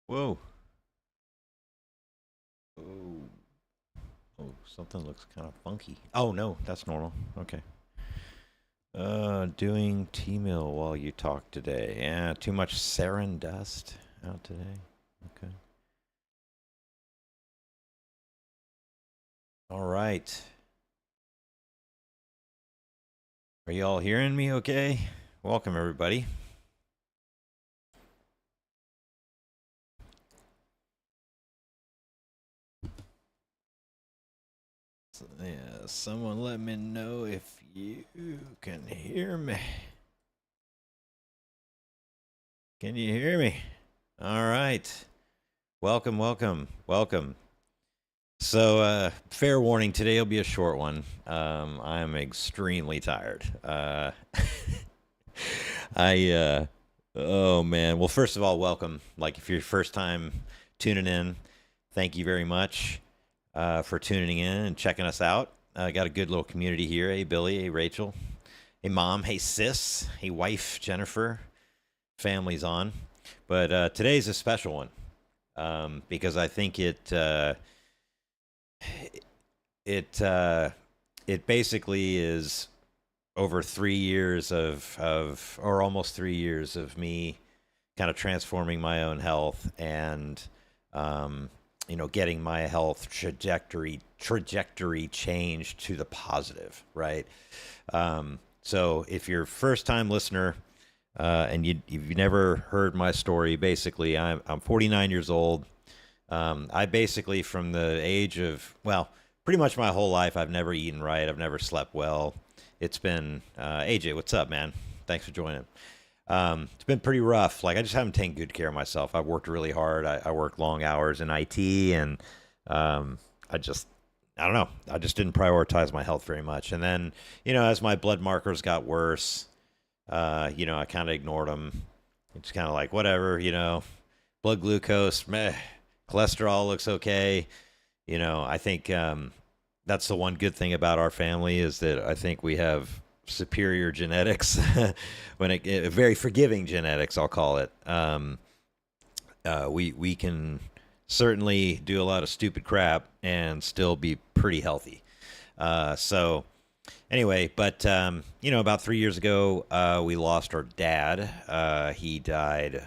Whoa. Oh. Oh, something looks kind of funky. Oh no, that's normal. Okay. Doing T-mill while you talk today. Yeah, too much sarin dust out today. Okay. All right. Are you all hearing me okay? Welcome everybody. Yeah, someone let me know if you can hear me. Can you hear me? All right. Welcome, welcome, welcome. So, fair warning, today will be a short one. I'm extremely tired. I, oh man. Well, first of all, welcome. Like, if you're your first time tuning in, thank you very much for tuning in and checking us out. Got a good little community here. Hey, Billy. Hey, Rachel. Hey, Mom. Hey, Sis. Hey, Wife, Jennifer. Family's on. But today's a special one because I think it it basically is over 3 years of or almost 3 years of me kind of transforming my own health and um, getting my health trajectory changed to the positive, right? So if you're a first time listener and you've never heard my story, basically I'm 49 years old. I basically, from the age of, well, pretty much my whole life, I've never eaten right. I've never slept well. It's been, AJ, what's up, man? Thanks for joining. It's been pretty rough. Like, I just haven't taken good care of myself. I've worked really hard. I work long hours in IT, and I just, I don't know. I just didn't prioritize my health very much. And then, as my blood markers got worse, I kind of ignored them. It's kind of like, whatever, blood glucose, meh, cholesterol looks okay. I think that's the one good thing about our family is that I think we have superior genetics, very forgiving genetics, I'll call it. We can certainly do a lot of stupid crap and still be pretty healthy. So anyway, but about 3 years ago, we lost our dad. He died.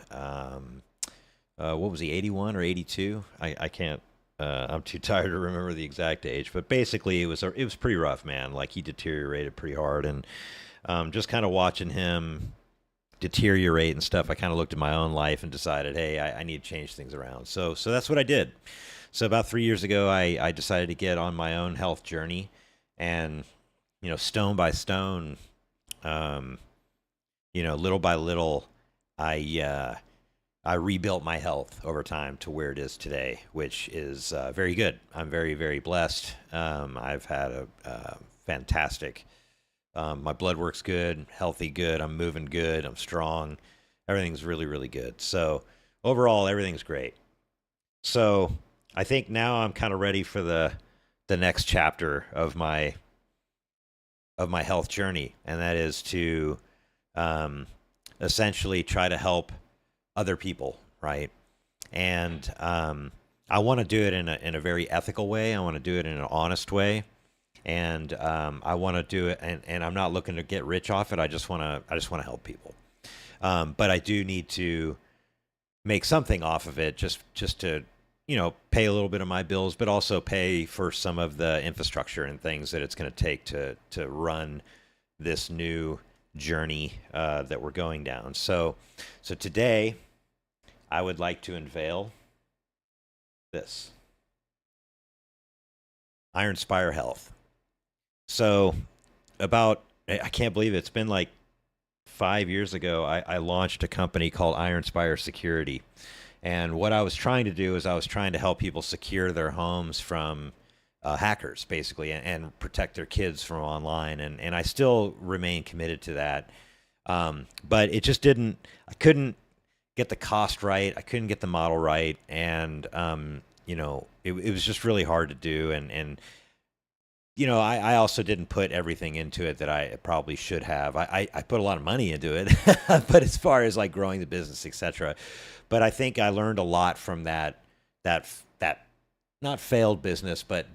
What was he, 81 or 82? I can't. I'm too tired to remember the exact age, but basically it was pretty rough, man. Like, he deteriorated pretty hard, and just kind of watching him deteriorate and stuff, I kind of looked at my own life and decided, hey, I need to change things around. So that's what I did. So about 3 years ago, I decided to get on my own health journey, and stone by stone, um, little by little, I I rebuilt my health over time to where it is today, which is very good. I'm very, very blessed. I've had a fantastic. My blood works good, healthy, good. I'm moving good. I'm strong. Everything's really, really good. So overall, everything's great. So I think now I'm kind of ready for the next chapter of my health journey, and that is to um, essentially try to help other people, right? And I want to do it in a very ethical way. I want to do it in an honest way, and I want to do it, and I'm not looking to get rich off it. I just want to help people. But I do need to make something off of it, just to pay a little bit of my bills, but also pay for some of the infrastructure and things that it's going to take to run this new journey that we're going down. So today I would like to unveil this Iron Spire Health. So about, I can't believe it's been like 5 years ago, I launched a company called Iron Spire Security. And what I was trying to do is I was trying to help people secure their homes from hackers, basically, and protect their kids from online. And I still remain committed to that. But it just didn't, I couldn't get the cost right. I couldn't get the model right. And, it was just really hard to do. And I also didn't put everything into it that I probably should have. I put a lot of money into it, but as far as like growing the business, etc. But I think I learned a lot from that not failed business, but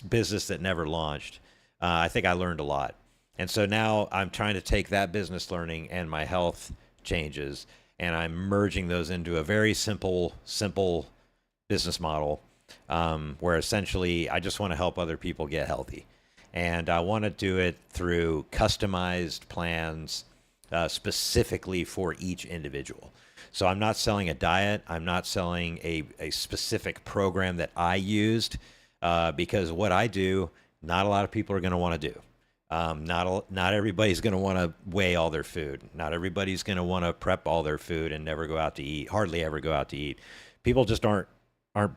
business that never launched. I think I learned a lot, and so now I'm trying to take that business learning and my health changes, and I'm merging those into a very simple business model, where essentially I just want to help other people get healthy. And I want to do it through customized plans, specifically for each individual. So I'm not selling a diet. I'm not selling a specific program that I used, because what I do, not a lot of people are going to want to do. Not everybody's going to want to weigh all their food. Not everybody's going to want to prep all their food and never go out to eat, hardly ever go out to eat. People just aren't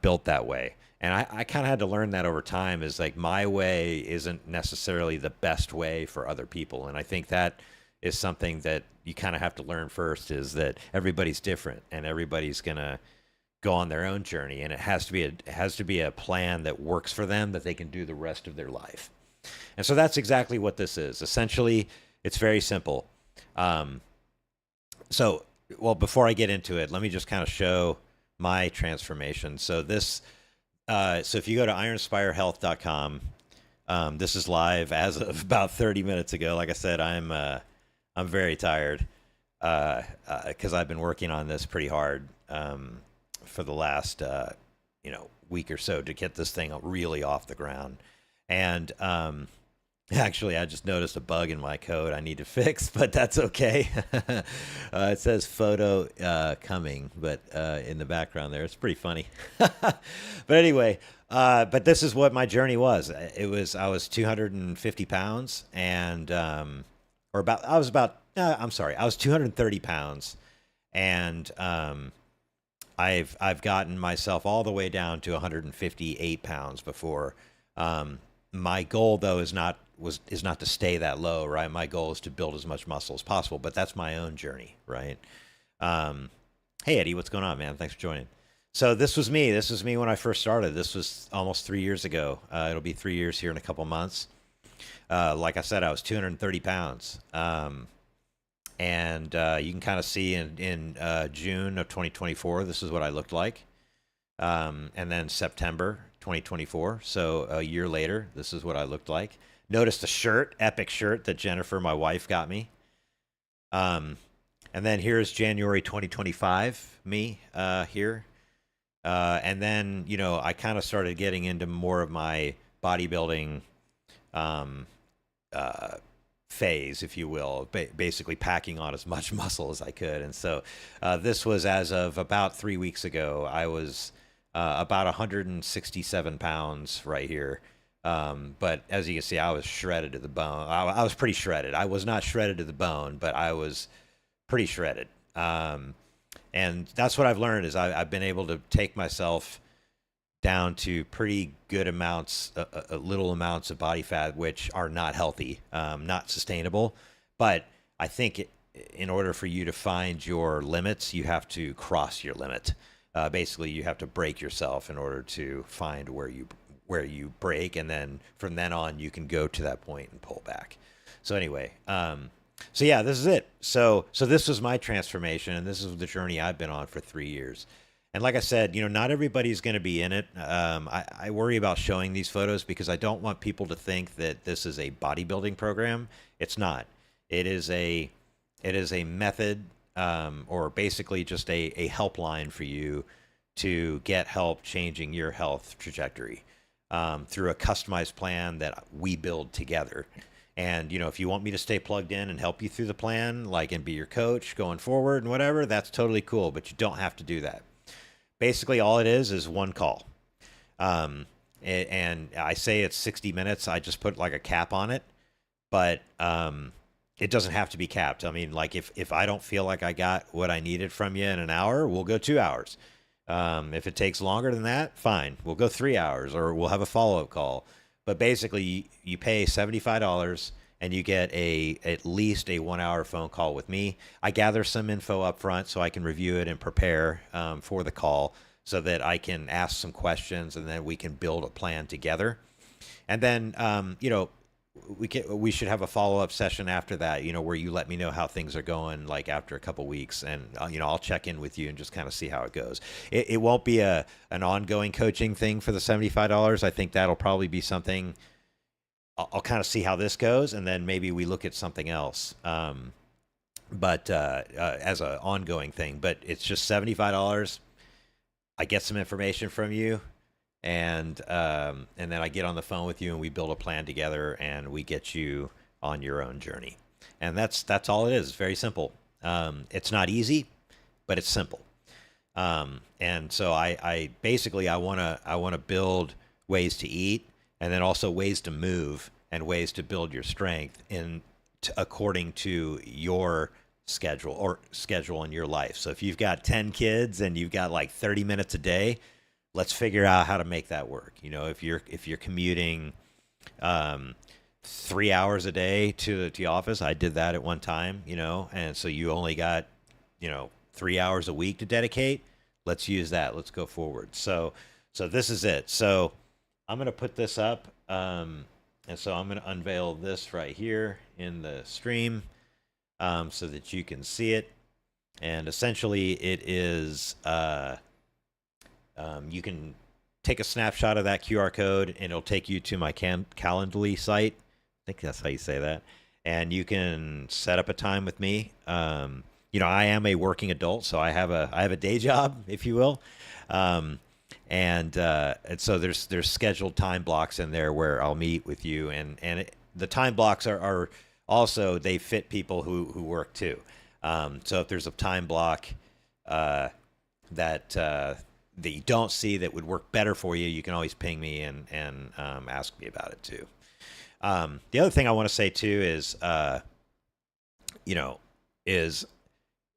built that way. And I kind of had to learn that over time, is like my way isn't necessarily the best way for other people. And I think that is something that you kind of have to learn first, is that everybody's different and everybody's going to go on their own journey. And it has to be a plan that works for them, that they can do the rest of their life. And so that's exactly what this is. Essentially, it's very simple. Well, before I get into it, let me just kind of show my transformation. So if you go to ironspirehealth.com, this is live as of about 30 minutes ago. Like I said, I'm very tired, because I've been working on this pretty hard, for the last week or so to get this thing really off the ground. And actually, I just noticed a bug in my code I need to fix, but that's okay. It says photo coming, but in the background there, it's pretty funny. But anyway, but this is what my journey was. I was 250 pounds, and I was 230 pounds, and I've gotten myself all the way down to 158 pounds before. My goal, though, is not to stay that low, right? My goal is to build as much muscle as possible, but that's my own journey, right? Hey, Eddie, what's going on, man? Thanks for joining. So this was me. This was me when I first started. This was almost 3 years ago. It'll be 3 years here in a couple months. Like I said, I was 230 pounds. And you can kind of see in June of 2024, this is what I looked like. And then September 2024, so a year later, this is what I looked like. Notice the shirt, epic shirt that Jennifer, my wife, got me. And then here's January 2025, me here. And then, I kind of started getting into more of my bodybuilding phase, if you will, basically packing on as much muscle as I could. And so this was as of about 3 weeks ago. I was about 167 pounds right here. But as you can see, I was shredded to the bone. I was pretty shredded. I was not shredded to the bone, but I was pretty shredded. And that's what I've learned, is I've been able to take myself down to pretty good amounts, little amounts of body fat, which are not healthy, not sustainable. But I think in order for you to find your limits, you have to cross your limit. Basically, you have to break yourself in order to find where you break, and then from then on, you can go to that point and pull back. So anyway, so yeah, this is it. So this was my transformation, and this is the journey I've been on for 3 years. And like I said, not everybody's going to be in it. I worry about showing these photos because I don't want people to think that this is a bodybuilding program. It's not. It is a method, or basically just a helpline for you to get help changing your health trajectory, through a customized plan that we build together. And, if you want me to stay plugged in and help you through the plan, and be your coach going forward and whatever, that's totally cool, but you don't have to do that. Basically, all it is one call. And I say it's 60 minutes. I just put a cap on it, but it doesn't have to be capped. I mean, if I don't feel like I got what I needed from you in an hour, we'll go 2 hours. If it takes longer than that, fine. We'll go 3 hours, or we'll have a follow-up call. But basically, you pay $75 and you get at least a 1 hour phone call with me. I gather some info up front so I can review it and prepare for the call, so that I can ask some questions and then we can build a plan together. And then, we should have a follow-up session after that, where you let me know how things are going, like after a couple weeks, and I'll check in with you and just kind of see how it goes. It won't be an ongoing coaching thing for the $75. I think that'll probably be something I'll kind of see how this goes, and then maybe we look at something else. But as an ongoing thing, but it's just $75. I get some information from you, and then I get on the phone with you, and we build a plan together, and we get you on your own journey. And that's all it is. It's very simple. It's not easy, but it's simple. And so I basically I wanna build ways to eat, and then also ways to move and ways to build your strength according to your schedule in your life. So if you've got 10 kids and you've got like 30 minutes a day, let's figure out how to make that work. If you're commuting 3 hours a day to the office, I did that at one time, and so you only got 3 hours a week to dedicate. Let's use that. Let's go forward. So this is it. So I'm going to put this up, and so I'm going to unveil this right here in the stream, so that you can see it. And essentially it is, you can take a snapshot of that QR code, and it'll take you to my Calendly site. I think that's how you say that. And you can set up a time with me. I am a working adult, so I have a day job, if you will. And so there's scheduled time blocks in there where I'll meet with you, and the time blocks are also, they fit people who work too. So if there's a time block that you don't see that would work better for you, you can always ping me and ask me about it too. The other thing I want to say too is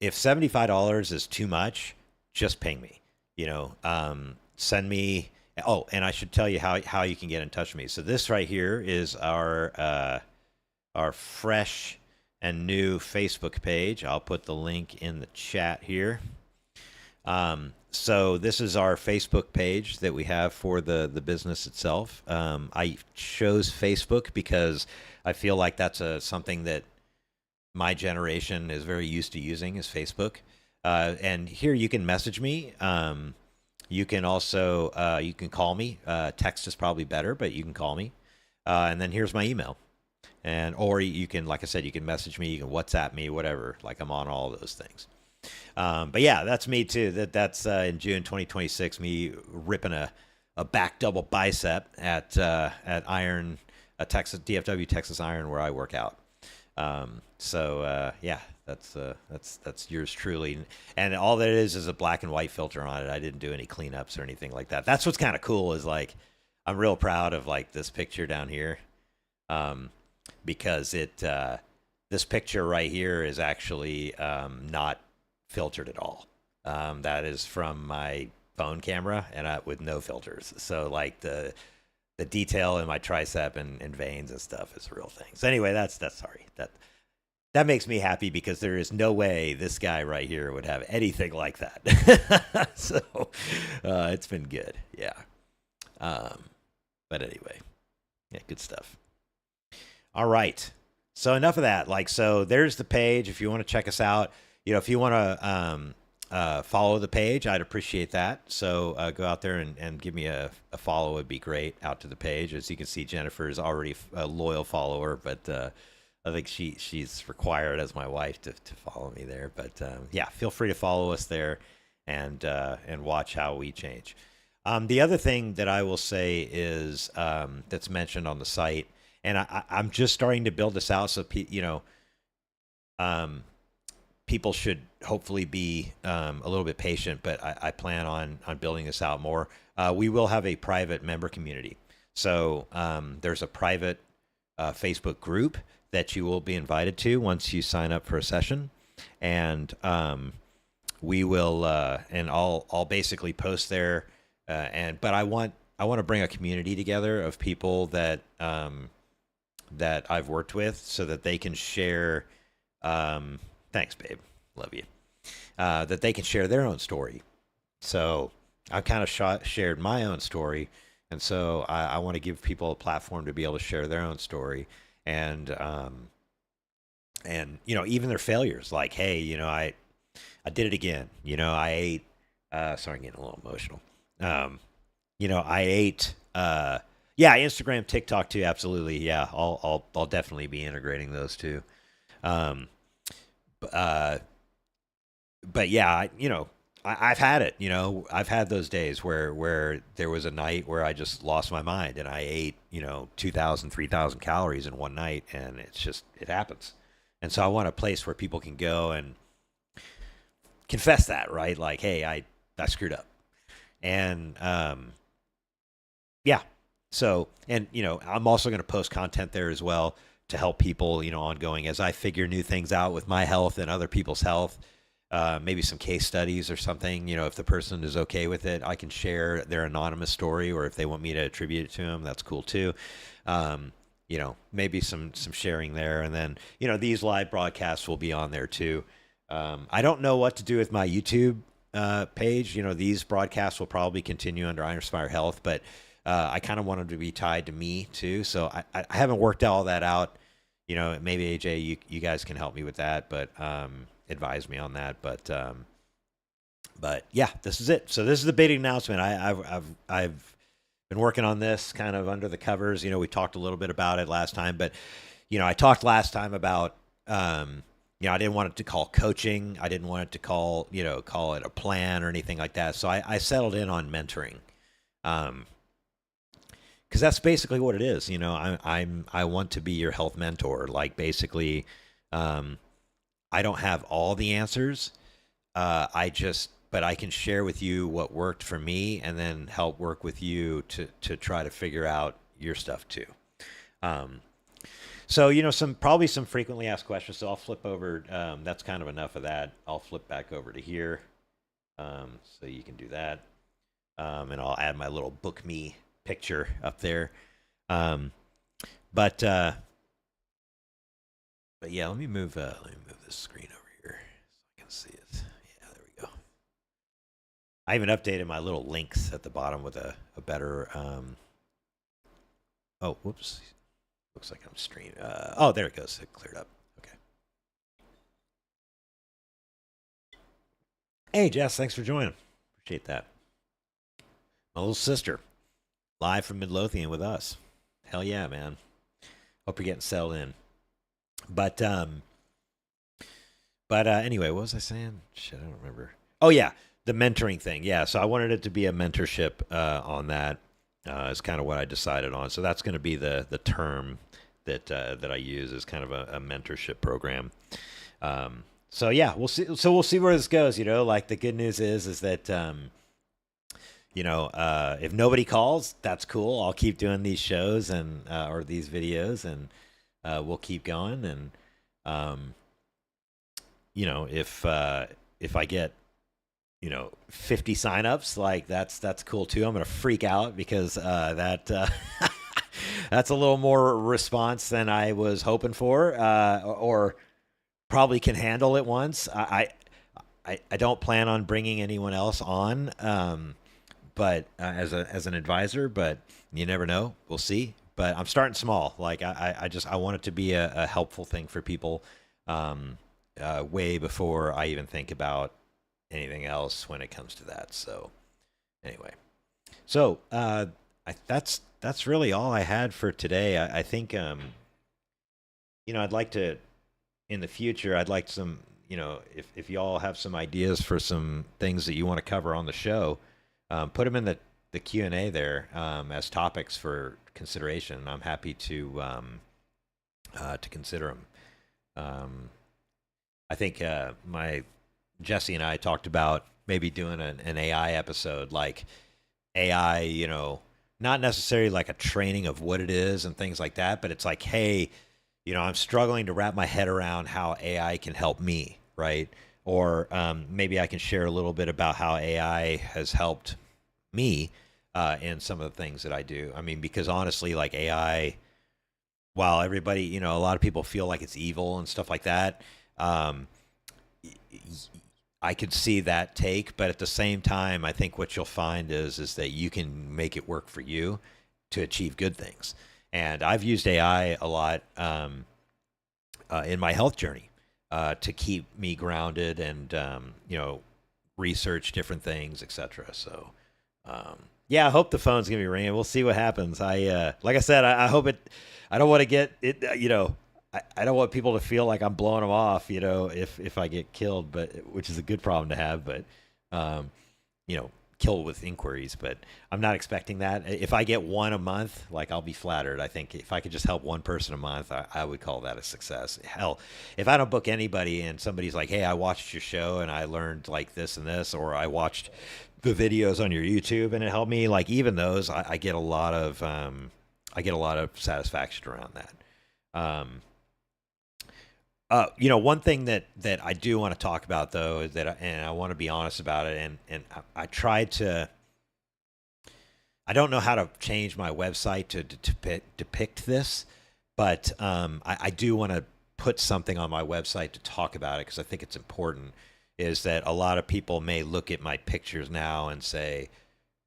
if $75 is too much, just ping me. Send me. Oh, and I should tell you how you can get in touch with me. So this right here is our fresh and new Facebook page. I'll put the link in the chat here. So this is our Facebook page that we have for the business itself. I chose Facebook because I feel like that's something that my generation is very used to using, is Facebook. And here you can message me. You can also you can call me. Text is probably better, but you can call me. And then here's my email. Or you can, like I said, you can message me, you can WhatsApp me, whatever. Like, I'm on all those things. But yeah, that's me too. That's in June 2026, me ripping a back double bicep at Iron, Texas, DFW Texas Iron, where I work out. Yeah, that's yours truly. And all that is a black and white filter on it. I didn't do any cleanups or anything like that. That's what's kind of cool, is like, I'm real proud of like this picture down here. Because this picture right here is actually not filtered at all. That is from my phone camera, and with no filters. So like the detail in my tricep and veins and stuff is a real thing. So anyway, that makes me happy, because there is no way this guy right here would have anything like that. So it's been good, yeah. But anyway, yeah, good stuff. All right. So enough of that. So there's the page. If you want to check us out, if you want to follow the page, I'd appreciate that. So go out there and give me a follow. Would be great. Out to the page. As you can see, Jennifer is already a loyal follower, but I think she's required as my wife to follow me there. But yeah, feel free to follow us there and watch how we change. The other thing that I will say is that's mentioned on the site. And I'm just starting to build this out, so people should hopefully be a little bit patient. But I plan on building this out more. We will have a private member community. So there's a private Facebook group that you will be invited to once you sign up for a session, and we will and I'll basically post there. But I want to bring a community together of people that I've worked with, so that they can share. Thanks, babe. Love you. That they can share their own story. So I've kind of shared my own story, And so I want to give people a platform to be able to share their own story and even their failures. Like, hey, I did it again. I ate. Sorry, I'm getting a little emotional. I ate. Yeah, Instagram, TikTok too. Absolutely. Yeah, I'll definitely be integrating those too. Um, uh, but yeah, I've had it. I've had those days where there was a night where I just lost my mind and I ate 2,000, 3,000 calories in one night, and it happens. And so I want a place where people can go and confess that, right? Like, hey, I screwed up, and yeah. So, and I'm also going to post content there as well to help people, ongoing as I figure new things out with my health and other people's health. Maybe some case studies or something. If the person is okay with it, I can share their anonymous story, or if they want me to attribute it to them, that's cool too. Maybe some sharing there, and then these live broadcasts will be on there too. I don't know what to do with my YouTube page. These broadcasts will probably continue under I Inspire Health, but I kind of want them to be tied to me too. So I haven't worked all that out. Maybe AJ, you guys can help me with that, but advise me on that. But yeah, this is it. So this is the big announcement. I've been working on this kind of under the covers. We talked a little bit about it last time, but I talked last time about I didn't want it to call coaching. I didn't want it to call it a plan or anything like that. So I settled in on mentoring. Because that's basically what it is. I want to be your health mentor. Like, basically, I don't have all the answers. But I can share with you what worked for me, and then help work with you to try to figure out your stuff too. So probably some frequently asked questions. So I'll flip over. That's kind of enough of that. I'll flip back over to here, so you can do that, and I'll add my little book me picture up there. But yeah, let me move this screen over here so I can see it. Yeah, there we go. I even updated my little links at the bottom with a better oh, whoops. Looks like I'm streaming. Oh, there it goes. It cleared up. Okay. Hey, Jess, thanks for joining. Appreciate that. My little sister, live from Midlothian with us. Hell yeah, man. Hope you're getting settled in. But anyway, what was I saying? Shit, I don't remember. Oh yeah, the mentoring thing. Yeah, so I wanted it to be a mentorship on that. Is kind of what I decided on. So that's going to be the term that I use as kind of a mentorship program. So yeah, we'll see. So we'll see where this goes. Like, the good news is that if nobody calls, that's cool. I'll keep doing these shows and or these videos, and we'll keep going. And if I get 50 signups, like, that's cool too. I'm gonna freak out because that's a little more response than I was hoping for, or probably can handle at once. I don't plan on bringing anyone else on, but as an advisor, but you never know. We'll see. But I'm starting small. Like, I want it to be a helpful thing for people, way before I even think about anything else when it comes to that. So anyway, so that's really all I had for today. I think I'd like to, in the future, I'd like some, if y'all have some ideas for some things that you want to cover on the show, put them in the Q&A there as topics for consideration. I'm happy to consider them. I think Jesse and I talked about maybe doing an AI episode, like AI, not necessarily like a training of what it is and things like that, but it's like, hey, I'm struggling to wrap my head around how AI can help me, right? Or maybe I can share a little bit about how AI has helped me in some of the things that I do. I mean, because honestly, like, AI, while everybody, a lot of people feel like it's evil and stuff like that, I could see that take, but at the same time, I think what you'll find is that you can make it work for you to achieve good things. And I've used AI a lot in my health journey to keep me grounded and research different things, etc. So yeah, I hope the phone's gonna be ringing. We'll see what happens. Like I said, I hope it. I don't want to get it. I don't want people to feel like I'm blowing them off, if I get killed, but which is a good problem to have, but killed with inquiries. But I'm not expecting that. If I get one a month, like, I'll be flattered. I think if I could just help one person a month, I would call that a success. Hell, if I don't book anybody and somebody's like, "Hey, I watched your show and I learned like this and this," or "I watched the videos on your YouTube and it helped me," like, even those, I get a lot of satisfaction around that. One thing that I do want to talk about, though, is that, and I want to be honest about it, and I tried to. I don't know how to change my website to depict this, but I do want to put something on my website to talk about it because I think it's important. Is that a lot of people may look at my pictures now and say,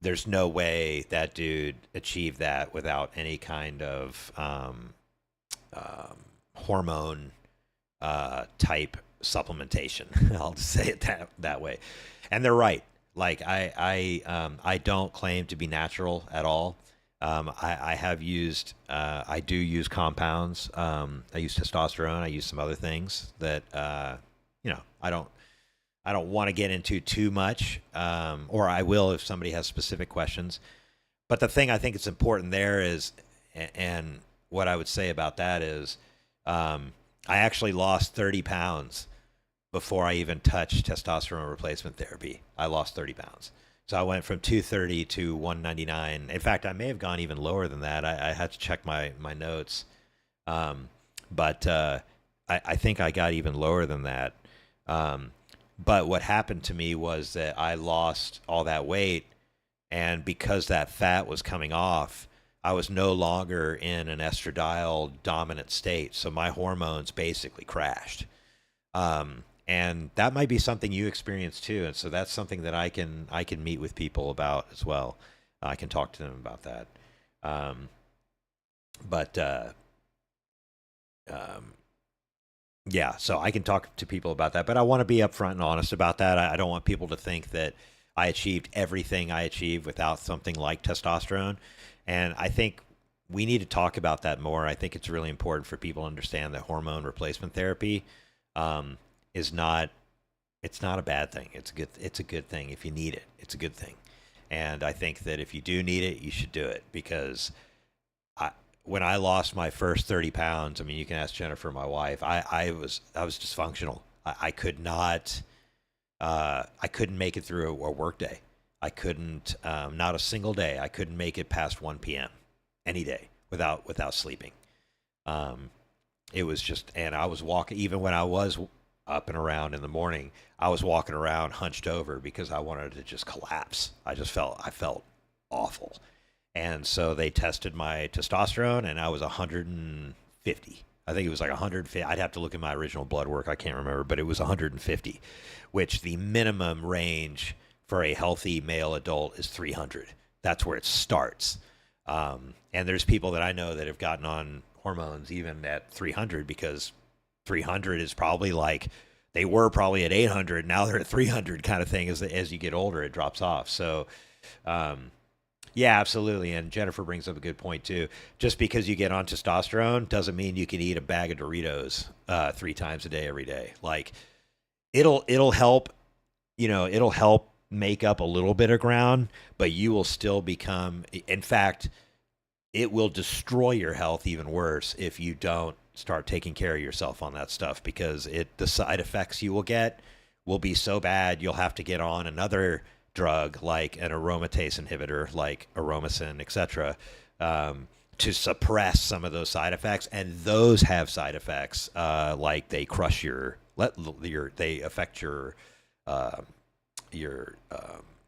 "There's no way that dude achieved that without any kind of hormone." Type supplementation. I'll just say it that way, and they're right. Like, I don't claim to be natural at all. I have used I do use compounds. I use testosterone. I use some other things that I don't want to get into too much, or I will if somebody has specific questions. But the thing I think it's important there is, and what I would say about that is, I actually lost 30 pounds before I even touched testosterone replacement therapy. I lost 30 pounds. So I went from 230 to 199. In fact, I may have gone even lower than that. I had to check my notes. But I think I got even lower than that. But what happened to me was that I lost all that weight. And because that fat was coming off, I was no longer in an estradiol dominant state, so my hormones basically crashed. And that might be something you experience too, and so that's something that I can meet with people about as well. I can talk to them about that. Yeah, so I can talk to people about that, but I want to be upfront and honest about that. I don't want people to think that I achieved everything I achieved without something like testosterone. And I think we need to talk about that more. I think it's really important for people to understand that hormone replacement therapy it's not a bad thing. It's a good thing. If you need it, it's a good thing. And I think that if you do need it, you should do it, because when I lost my first 30 pounds, I mean, you can ask Jennifer, my wife, I was dysfunctional. I couldn't make it through a work day. I couldn't, not a single day. I couldn't make it past 1 p.m. any day without sleeping. It was just, and I was walking, even when I was up and around in the morning, I was walking around hunched over because I wanted to just collapse. I felt awful. And so they tested my testosterone, and I was 150. I think it was like 150. I'd have to look at my original blood work. I can't remember, but it was 150, which the minimum range for a healthy male adult is 300. That's where it starts. And there's people that I know that have gotten on hormones even at 300, because 300 is probably like, they were probably at 800. Now they're at 300 kind of thing. As you get older, it drops off. So, yeah, absolutely. And Jennifer brings up a good point too. Just because you get on testosterone doesn't mean you can eat a bag of Doritos 3 times a day, every day. Like, it'll help, it'll help make up a little bit of ground, but you will still become, in fact, it will destroy your health even worse if you don't start taking care of yourself on that stuff, because the side effects you will get will be so bad you'll have to get on another drug like an aromatase inhibitor like Aromacin, etc., to suppress some of those side effects. And those have side effects like they crush they affect your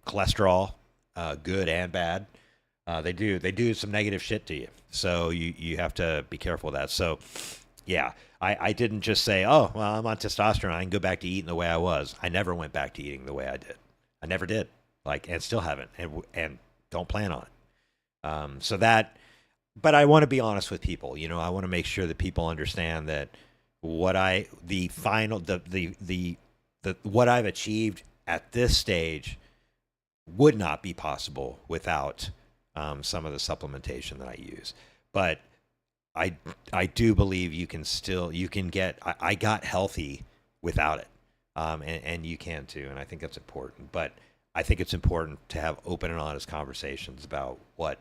cholesterol, good and bad. They do some negative shit to you, so you have to be careful of that. So Yeah, I didn't just say, oh, well, I'm on testosterone. I can go back to eating the way I was. I never went back to eating the way I did. I never did. Like, and still haven't, and don't plan on it. So that, but I want to be honest with people. You know, I want to make sure that people understand that the final, what I've achieved at this stage would not be possible without some of the supplementation that I use. But I do believe you can get. I got healthy without it, and you can too. And I think that's important. But I think it's important to have open and honest conversations about what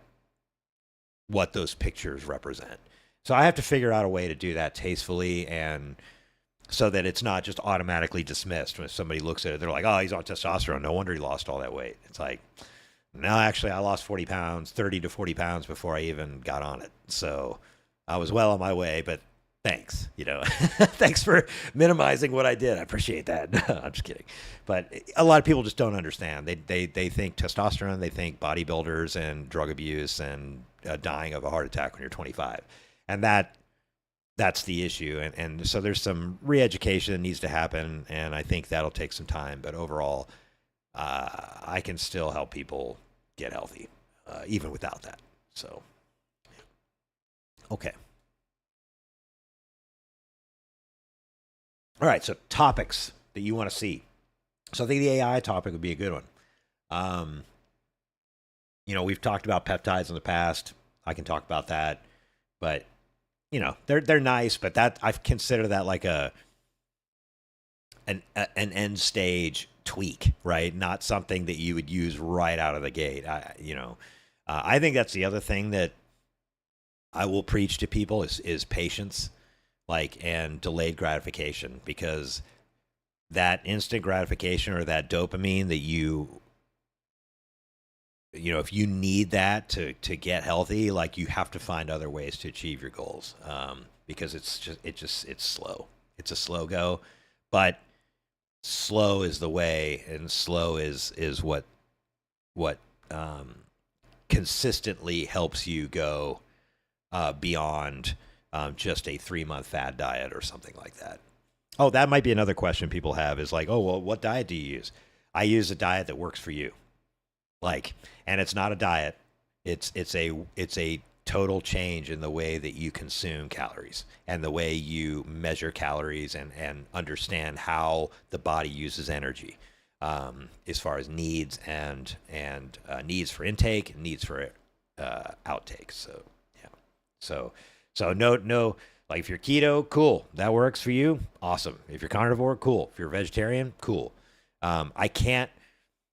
those pictures represent. So I have to figure out a way to do that tastefully and so that it's not just automatically dismissed when somebody looks at it. They're like, oh, he's on testosterone. No wonder he lost all that weight. It's like, no, actually, I lost 40 pounds, 30 to 40 pounds before I even got on it. So I was well on my way, but thanks, thanks for minimizing what I did. I appreciate that. No, I'm just kidding. But a lot of people just don't understand. They think testosterone, they think bodybuilders and drug abuse and dying of a heart attack when you're 25. And that's the issue. And so there's some re-education that needs to happen, and I think that'll take some time. But overall, I can still help people get healthy, even without that. So, okay. All right, so topics that you want to see. So I think the AI topic would be a good one. We've talked about peptides in the past. I can talk about that, but they're nice, but that I've considered that like an end stage tweak, right? Not something that you would use right out of the gate. I think that's the other thing that I will preach to people is patience, and delayed gratification, because that instant gratification or that dopamine that if you need that to get healthy, you have to find other ways to achieve your goals, because it's slow. It's a slow go, but slow is the way, and slow is what consistently helps you go beyond just a 3-month fad diet or something like that. Oh, that might be another question people have is like, oh, well, what diet do you use? I use a diet that works for you. And it's not a diet. It's a total change in the way that you consume calories and the way you measure calories and understand how the body uses energy, as far as needs and needs for intake and needs for outtake. So yeah. So no. If you're keto, cool. That works for you. Awesome. If you're carnivore, cool. If you're vegetarian, cool. I can't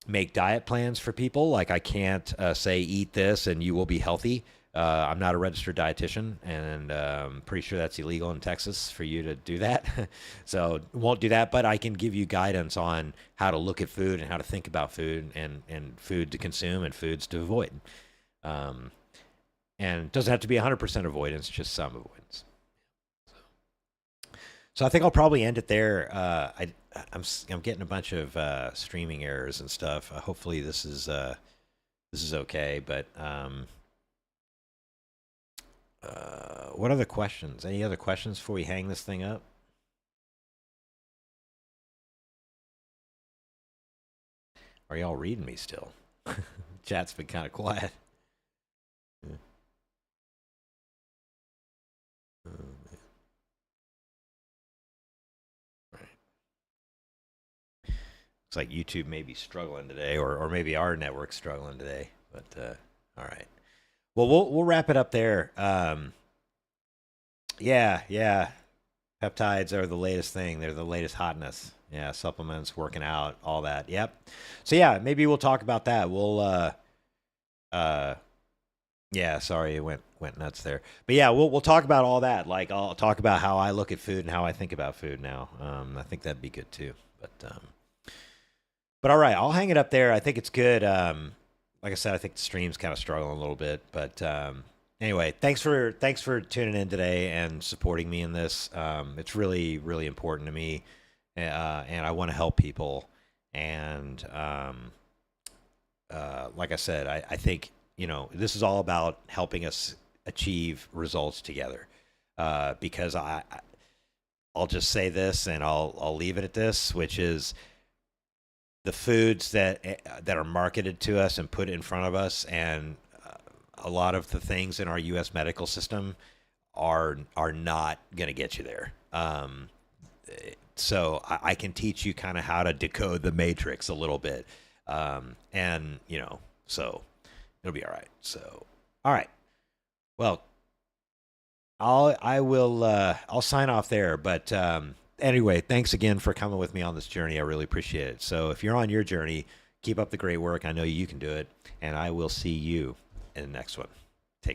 make diet plans for people. I can't say eat this and you will be healthy. I'm not a registered dietitian, and I'm pretty sure that's illegal in Texas for you to do that. So won't do that, but I can give you guidance on how to look at food and how to think about food and food to consume and foods to avoid. And it doesn't have to be 100% avoidance, just some avoidance. So I think I'll probably end it there. I'm getting a bunch of streaming errors and stuff. Hopefully this is okay. But what other questions? Any other questions before we hang this thing up? Are y'all reading me still? Chat's been kind of quiet. Yeah. Looks like YouTube may be struggling today, or maybe our network's struggling today. But all right. Well, we'll wrap it up there. Yeah. Peptides are the latest thing. They're the latest hotness. Yeah, supplements, working out, all that. Yep. So yeah, maybe we'll talk about that. We'll yeah, sorry, it went nuts there. But yeah, we'll talk about all that. I'll talk about how I look at food and how I think about food now. I think that'd be good too. But all right, I'll hang it up there. I think it's good. Like I said, I think the stream's kind of struggling a little bit. But anyway, thanks for tuning in today and supporting me in this. It's really, really important to me, and I want to help people. And like I said, I think this is all about helping us achieve results together. because I'll just say this, and I'll leave it at this, which is the foods that are marketed to us and put in front of us, and a lot of the things in our U.S. medical system are not going to get you there. So I can teach you kind of how to decode the matrix a little bit, and so it'll be all right. So all right, well, I'll sign off there, but anyway, thanks again for coming with me on this journey. I really appreciate it. So if you're on your journey, keep up the great work. I know you can do it, and I will see you in the next one.